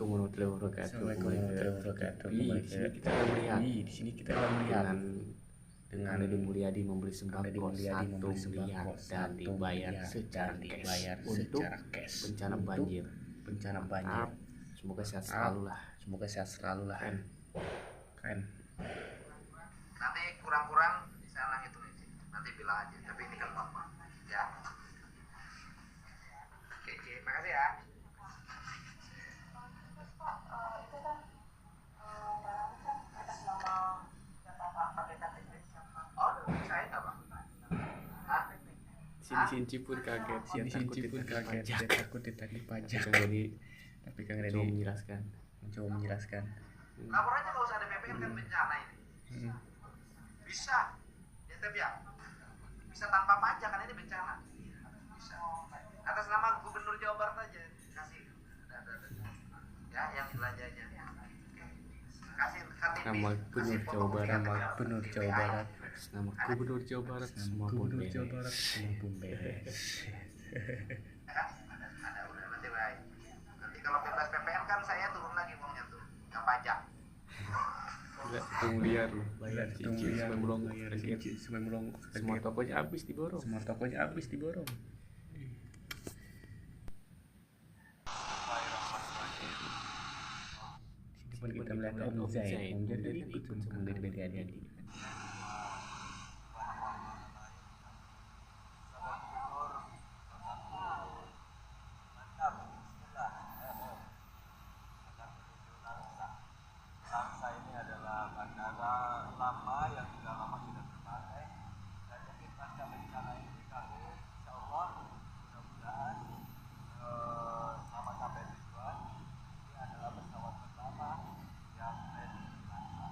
Assalamualaikum warahmatullahi wabarakatuh. Assalamualaikum warahmatullahi wabarakatuh. Di sini kita akan melihat dengan Deddy Mulyadi membeli sembako 1 miliar dan dibayar secara cash untuk bencana banjir. Semoga sehat selalu lah. Keren. Nanti kurang-kurang bisa lah itu nanti bilang aja, tapi ini kan bapak ya. Oke, makasih ya. Sini pun kaget, Dia takut ditagih pajak. Tapi Kang Deddy mencoba menjelaskan. Lapor aja kalau usah ada PPN kan bencana ini. Bisa. Ya tapi ya. Bisa tanpa pajak kan ini bencana. Bisa. Atas nama Gubernur Jawa Barat aja kasih. Ada. Ya, yang belanjanya. Kasih KTP. Nama Gubernur Jawa Barat, Nama Gubernur Jawa Barat, semua pun beres. Ada udah nanti baik. Nanti kalau bebas PPN kan saya turun lagi uangnya tuh. Enggak pajak. Gila, 1 miliar loh, bayar cicil sampai melong. Semua tokonya habis diborong. Di sini kita melihat Om Zain dari ikut sama dari adik. Langsa ini adalah bandara lama yang sudah lama tidak terpakai, dan mungkin pasca bencana ini kami insya Allah mudah-mudahan sama sampai tujuan ini adalah pesawat pertama yang ready di Langsa.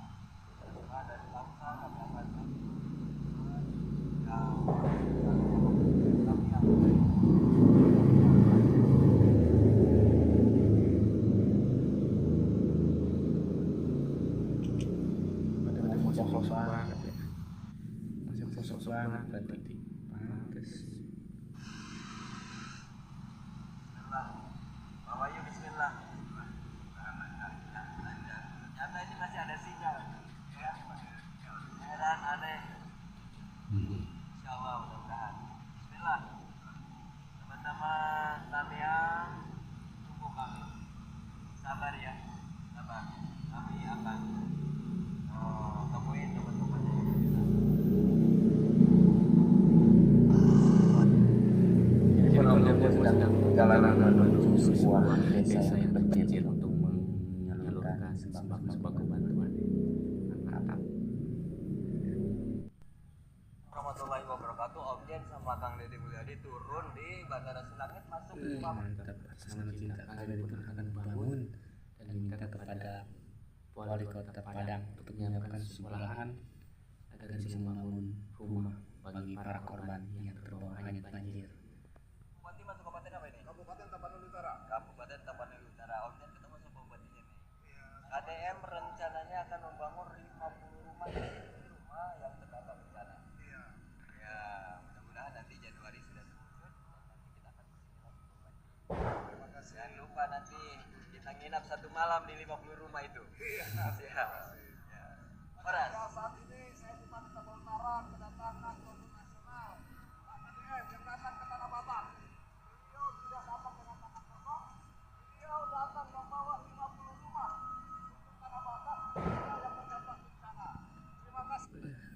Setelah dari Langsa kami akan Sosok banget berarti. Pantes. Bismillah. Bawa yuk bismillah. Ternyata ini masih ada sinyal. Ya. Heran aneh. Insya Allah mudah-mudahan. Bismillah. Teman-teman Tamiya, tunggu kami. Sabar ya. Sabar. Kami akan temuin teman-teman yang sedang perjalanan menuju sebuah desa yang terpencil untuk menyalurkan sembako bantuan. warahmatullahi wabarakatuh. Om Jen sama Kang Deddy Mulyadi turun di Bandara Silangit masuk ke Mantap, sangat cinta Kang Deddy pun akan bangun dan minta kepada Wali Kota Padang untuk menyiapkan sebuah lahan agar bisa membangun rumah bagi para korban yang terbawa hanyut banjir. Bupati masuk kabupaten apa ini? Kabupaten Tapanuli Utara. Kabupaten Tapanuli Utara. Om Jen ketemu sama bupatinya nih. KDM rencananya akan membangun 50 rumah yang terdampak bencana. Ya, mudah-mudahan nanti Januari sudah terwujud dan nanti kita akan kesini lagi. Terima kasih. Jangan lupa nanti kita nginap 1 malam di 50 rumah itu. Siap. Ya. Horas. Saat ini saya Bupati Tapanuli Utara kedatangan Gubernur Nasional Pak KDM yang datang ke Tanah Batak. Beliau tidak datang dengan tangan kosong. Beliau datang membawa 50 rumah untuk Tanah Batak yang terdampak bencana. Terima kasih.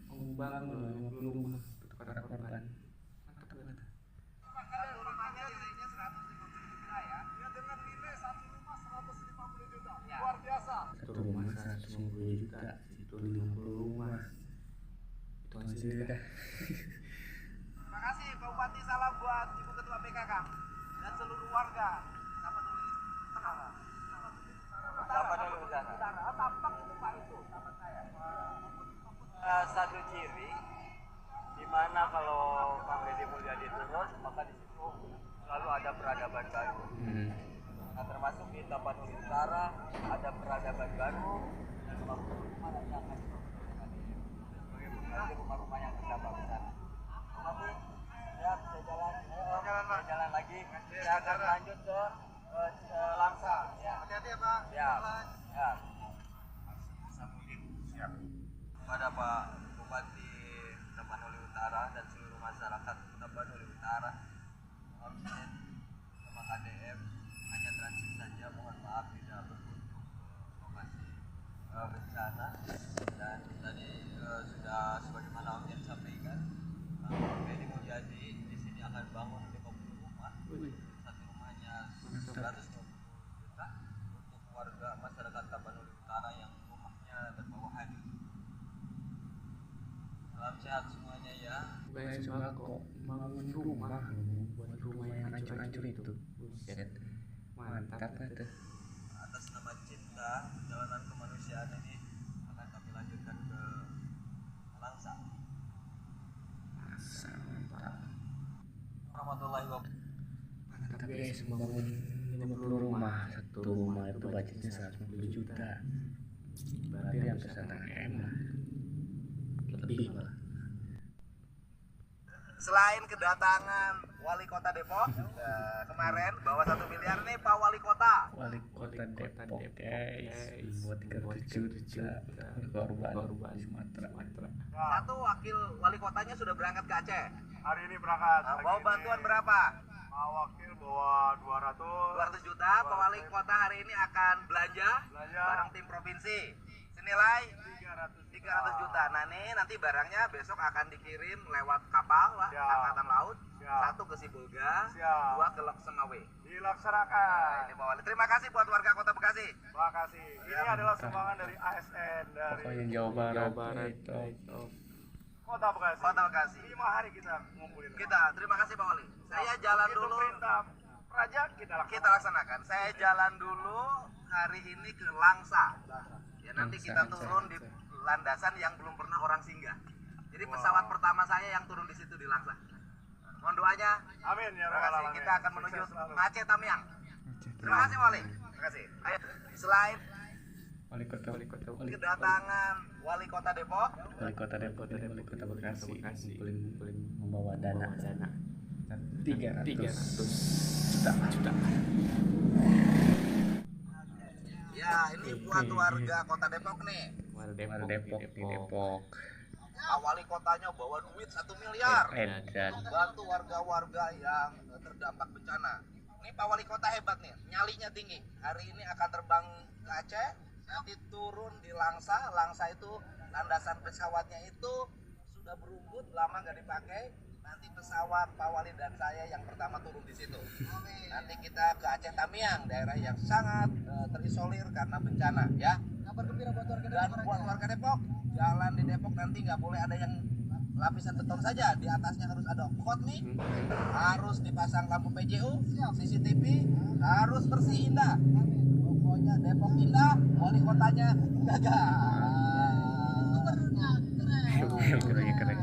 Membangun 50 rumah untuk para korban. Pak KDM rumahnya nilainya 150 juta ya. Ya dengan nilai 1 rumah 150 juta. Luar biasa. 1 rumah 150 juta, itu 50 rumah. Itu sendiri dah. Terima kasih Pak Bupati, salam buat Ibu Ketua PKK dan seluruh warga Tapanuli Utara. Tapanuli Utara. Tampak itu Pak itu sahabat saya. Satu ciri di mana kalau Kang Deddy Mulyadi turun maka di situ selalu ada peradaban baru. Nah, termasuk di Tapanuli Utara ada peradaban baru dan 50 rumah nanti akan dibangun sebagai pengganti rumah-rumah yang terdampak bencana. Bupati, ya bisa jalan. Jalan lagi. Saya akan lanjut ke Langsa. Ya. Hati-hati ya Pak. Ya. masyarakat Tapanuli Utara, Omsen sama KDM hanya transit saja, mohon maaf tidak berkunjung ke lokasi bencana. Dan tadi sudah sebagaimana Omsen sampaikan, Benny Mulyadi di sini akan bangun 50 rumah, satu rumahnya 120 juta untuk warga masyarakat Tapanuli Utara yang rumahnya berbawahan. Salam sehat semuanya ya. Bayar sembako, bangun rumah, buat rumah yang hancur-hancur itu. Buset, mantap itu. Atas nama cinta jalanan kemanusiaan ini akan kami lanjutkan ke Langsa. Mantap. Warahmatullahi wabarakatuh. Mantap guys, membangun 50 rumah. Satu rumah itu budgetnya 150 juta. Berarti hampir 1,5 M lah. Lebih malah. Selain kedatangan Wali Kota Depok kemarin bawa 1 miliar nih Pak Wali Kota. Wali Kota Depok guys, buat 37 juta korban Sumatera. Satu wakil wali kotanya sudah berangkat ke Aceh. Hari ini berangkat. Bawa bantuan berapa? Wakil bawa 200 juta. Pak Wali Kota hari ini akan belanja bareng tim provinsi senilai 300 juta. Nah nih nanti barangnya besok akan dikirim lewat kapal lah, Angkatan Laut. Satu ke Sibolga, dua ke Lok Semawe. dilaksanakan. Ini Pak Wali. Terima kasih buat warga Kota Bekasi. Terima kasih. Ini adalah sumbangan dari ASN dari Pokoknya Jawa Barat itu. Kota Bekasi. Kota Bekasi. 5 hari kita ngumpulin. Kita terima kasih Pak Wali. Saya jalan Begitu dulu. perintah Raja Kita laksanakan. Saya jalan dulu hari ini ke Langsa. Ya nanti kita turun di landasan yang belum pernah orang singgah. Jadi pesawat pertama saya yang turun di situ di Langsa. Mohon doanya. Amin ya Terima rabbal kasih. alamin. Kita akan menuju Sukses selalu. Aceh Tamiang. Terima kasih Wali. Terima kasih. Ayo. Selain Wali Kota kedatangan Wali Kota Depok, Wali Kota Depok dan Wali Kota Bekasi ngumpulin membawa dana 300 juta. ya ini buat warga Kota Depok nih. Warga Depok di Depok. Pak Wali Kotanya bawa duit 1 miliar. Edan. Bantu warga-warga yang terdampak bencana. Ini Pak Wali Kota hebat nih, nyalinya tinggi. Hari ini akan terbang ke Aceh, nanti turun di Langsa. Langsa itu landasan pesawatnya itu sudah berumput, lama nggak dipakai. Nanti pesawat Pak Wali dan saya yang pertama turun di situ. Nanti kita ke Aceh Tamiang, daerah yang sangat terisolir karena bencana, ya. Kabar gembira buat warga Depok. Dan buat warga Depok, jalan di Depok nanti nggak boleh ada yang lapisan beton saja, di atasnya harus ada kot nih, harus dipasang lampu PJU, CCTV, harus bersih indah. Pokoknya Depok indah, wali kotanya gagah. Keren.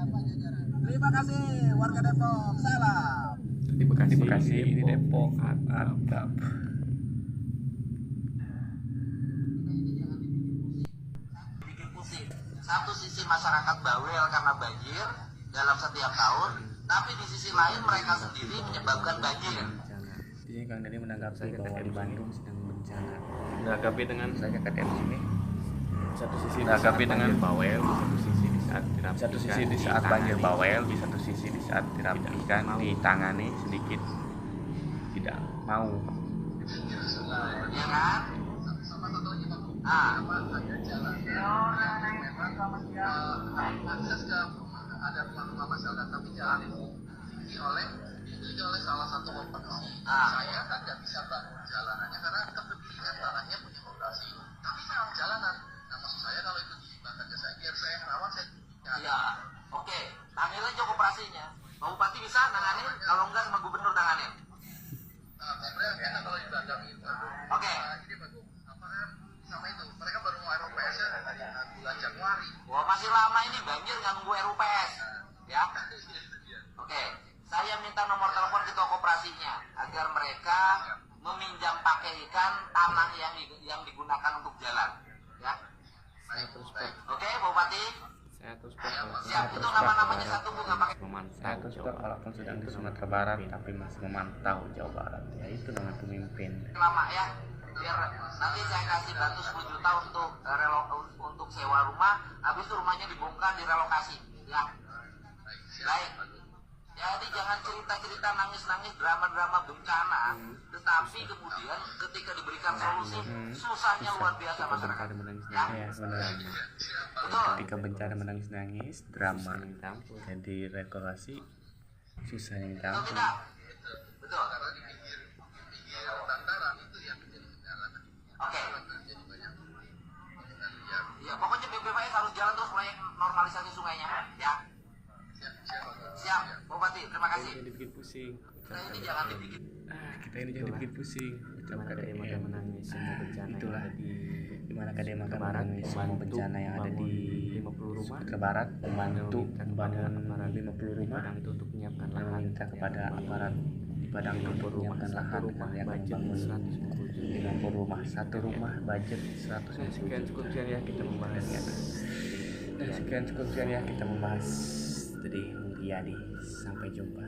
Terima kasih warga Depok, salam. Di Bekasi ini Depok mantap. Bikin pusing. Satu sisi masyarakat bawel karena banjir dalam setiap tahun, tapi di sisi lain mereka sendiri menyebabkan banjir. Di sini Kang Deni menanggapi bahwa di Bandung sedang bencana. Menanggapi dengan Saya KTM sini. satu sisi Menanggapi dengan bawel, satu sisi di saat banjir dirapikan, bawel, di satu sisi di saat dirapikan, ditangani sedikit tidak mau. Ya kan? Ah, akses ke ada rumah masyarakat tapi jalan itu diikuti oleh salah satu kompetisi. Saya kan nggak bisa bangun jalanannya karena kepemilikan tanahnya punya koperasi. Tapi memang jalanan. Nah maksud saya kalau itu dihibahkan ke saya, biar saya ngerawat saya. ya. Oke, tanganin aja koperasinya. Pak Bupati bisa nanganin, kalau enggak sama gubernur tanganin. Mereka enak kalau didatangi. Oke. Ini bagus. Apa kan sama itu? Mereka baru mau ROPS nya dari bulan Januari. Wah masih lama ini banjir nggak nunggu RUPS, ya. Oke, saya minta nomor telepon ketua koperasinya agar mereka meminjam pakaikan tanah yang digunakan untuk jalan, ya. Oke, Pak Bupati. saya terus Siap, itu nama-namanya satu Bu nggak pakai. memantau Saya terus Jawa Barat. walaupun sedang di Sumatera Barat tapi masih memantau Jawa Barat. Ya itu namanya pemimpin. Lama ya, biar nanti saya kasih bantu 10 juta untuk sewa rumah, habis itu rumahnya dibongkar direlokasi, ya. Baik, ya. Jadi jangan cerita-cerita nangis-nangis drama-drama bencana, tetapi kemudian ketika diberikan solusi susahnya luar biasa masyarakat. Ya, benar. Betul. Ketika bencana menangis-nangis, drama yang ditampung. jadi regulasi susah yang Betul ditampung. tidak? Betul. Karena di pinggir bantaran itu yang menjadi kendala. Oke. Terjadi banyak dengan yang Ya pokoknya BPPS harus jalan terus mulai normalisasi sungainya, ya. Siap, Bupati. Terima kasih. Ini dibikin pusing. Nah, ini jangan dibikin. Kita ini jadi bikin pusing. Dimana KDM akan menangis semua bencana yang Itulah. ada di Dimana KDM akan Barat, menangis semua membantu bencana yang ada di 50 rumah. Sumatera Barat, membantu membangun aparat 50 di rumah Padang itu untuk menyiapkan dan lahan. meminta kepada aparat di Padang untuk menyiapkan lahan rumah yang akan budget membangun 150 juta. 50 rumah, satu rumah budget 150 Nah, sekian juta. cukup sekian ya kita membahas. Dan sekian cukup sekian ya kita membahas. Jadi Mulyadi, sampai jumpa.